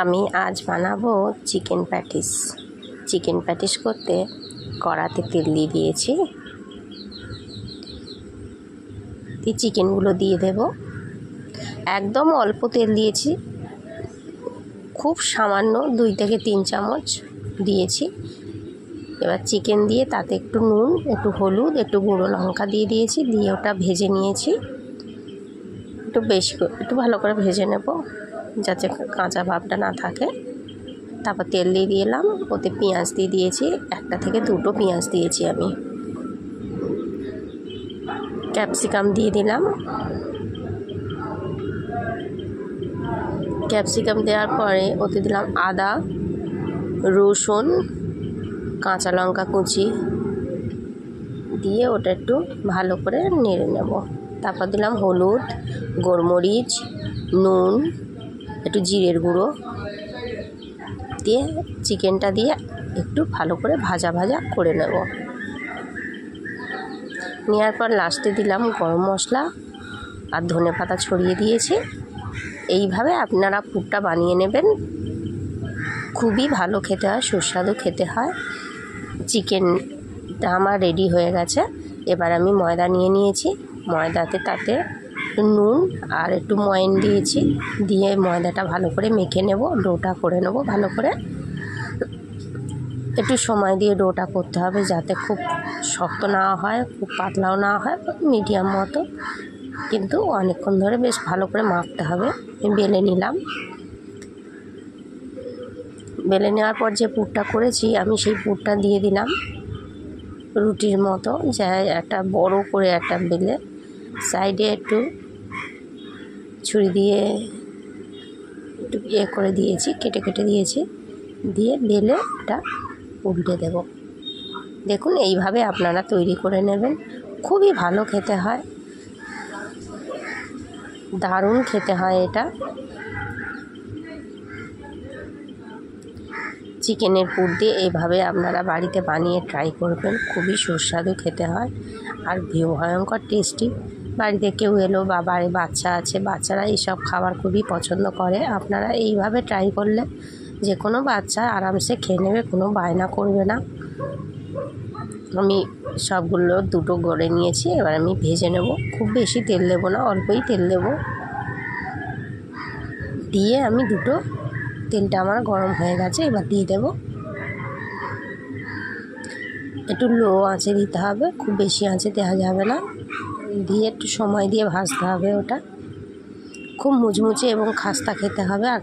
আমি আজ বানাবো চিকেন প্যাটিস করতে কড়াতে তেল দিয়ে দিয়েছি। চিকেনগুলো দিয়ে দেব। একদম অল্প তেল দিয়েছি, খুব সামান্য 2 থেকে 3 চামচ দিয়েছি। এবার চিকেন দিয়ে তাতে একটু নুন, একটু হলুদ, একটু গুঁড়ো লঙ্কা দিয়ে দিয়েছি, দিয়ে ওটা ভেজে নিয়েছি। একটু ভালো করে ভেজে নেব যাতে কাঁচা ভাবটা না থাকে। তারপর তেল দিয়ে দিলাম, ওতে পেঁয়াজ দিয়ে দিয়েছি, 1 থেকে 2 পেঁয়াজ দিয়েছি আমি। ক্যাপসিকাম দিয়ে দিলাম। ক্যাপসিকাম দেওয়ার পরে ওতে দিলাম আদা, রসুন, কাঁচা লঙ্কা কুচি দিয়ে ওটা একটু ভালো করে নেড়ে নেব। তারপর দিলাম হলুদ, গোলমরিচ, নুন, একটু জিরের গুঁড়ো দিয়ে চিকেনটা দিয়ে একটু ভালো করে ভাজা করে নেব। নেওয়ার পর লাস্টে দিলাম গরম মশলা আর ধনেপাতা ছড়িয়ে দিয়েছি। এইভাবে আপনারা পুরটা বানিয়ে নেবেন, খুবই ভালো খেতে হয়, সুস্বাদু খেতে হয়। চিকেনটা আমার রেডি হয়ে গেছে। এবার আমি ময়দা নিয়ে নিয়েছি, তাতে নুন আর একটু ময়ন দিয়েছি, দিয়ে ময়দাটা ভালো করে মেখে নেব, ডোটা করে নেব ভালো করে। একটু সময় দিয়ে ডোটা করতে হবে যাতে খুব শক্ত না হয়, খুব পাতলাও না হয়, মিডিয়াম মতো, কিন্তু অনেকক্ষণ ধরে বেশ ভালো করে মাখতে হবে। বেলে নিলাম। বেলে নেওয়ার পর যে পুরটা করেছি আমি সেই পুরটা দিয়ে দিলাম রুটির মতো, যা একটা বড় করে একটা বেলে সাইডে একটু ছুরি দিয়ে একটু করে দিয়েছি, কেটে দিয়েছি, দিয়ে বেলে এটা উল্টে দেব। দেখুন এইভাবে আপনারা তৈরি করে নেবেন, খুবই ভালো খেতে হয়, দারুণ খেতে হয় এটা। চিকেনের পুর দিয়ে এইভাবে আপনারা বাড়িতে বানিয়ে ট্রাই করবেন, খুবই সুস্বাদু খেতে হয় আর ভয়ঙ্কর টেস্টি। বাড়িতে কেউ এলো বা বাড়ির বাচ্চা আছে, বাচ্চারা এইসব খাবার খুবই পছন্দ করে। আপনারা এইভাবে ট্রাই করলে যে কোনো বাচ্চা আরামসে খেয়ে নেবে, কোনো বায়না করবে না। আমি সবগুলো 2 গড়ে নিয়েছি। এবার আমি ভেজে নেব, খুব বেশি তেল দেবো না, অল্পই তেল দেব। দিয়ে আমি তেলটা আমার গরম হয়ে গেছে, এবার দিয়ে দেব। একটু লো আঁচে দিতে হবে, খুব বেশি আঁচে দেওয়া যাবে না। দিয়ে একটু সময় দিয়ে ভাজতে হবে। ওটা খুব মুচমুচে এবং খাস্তা খেতে হবে আর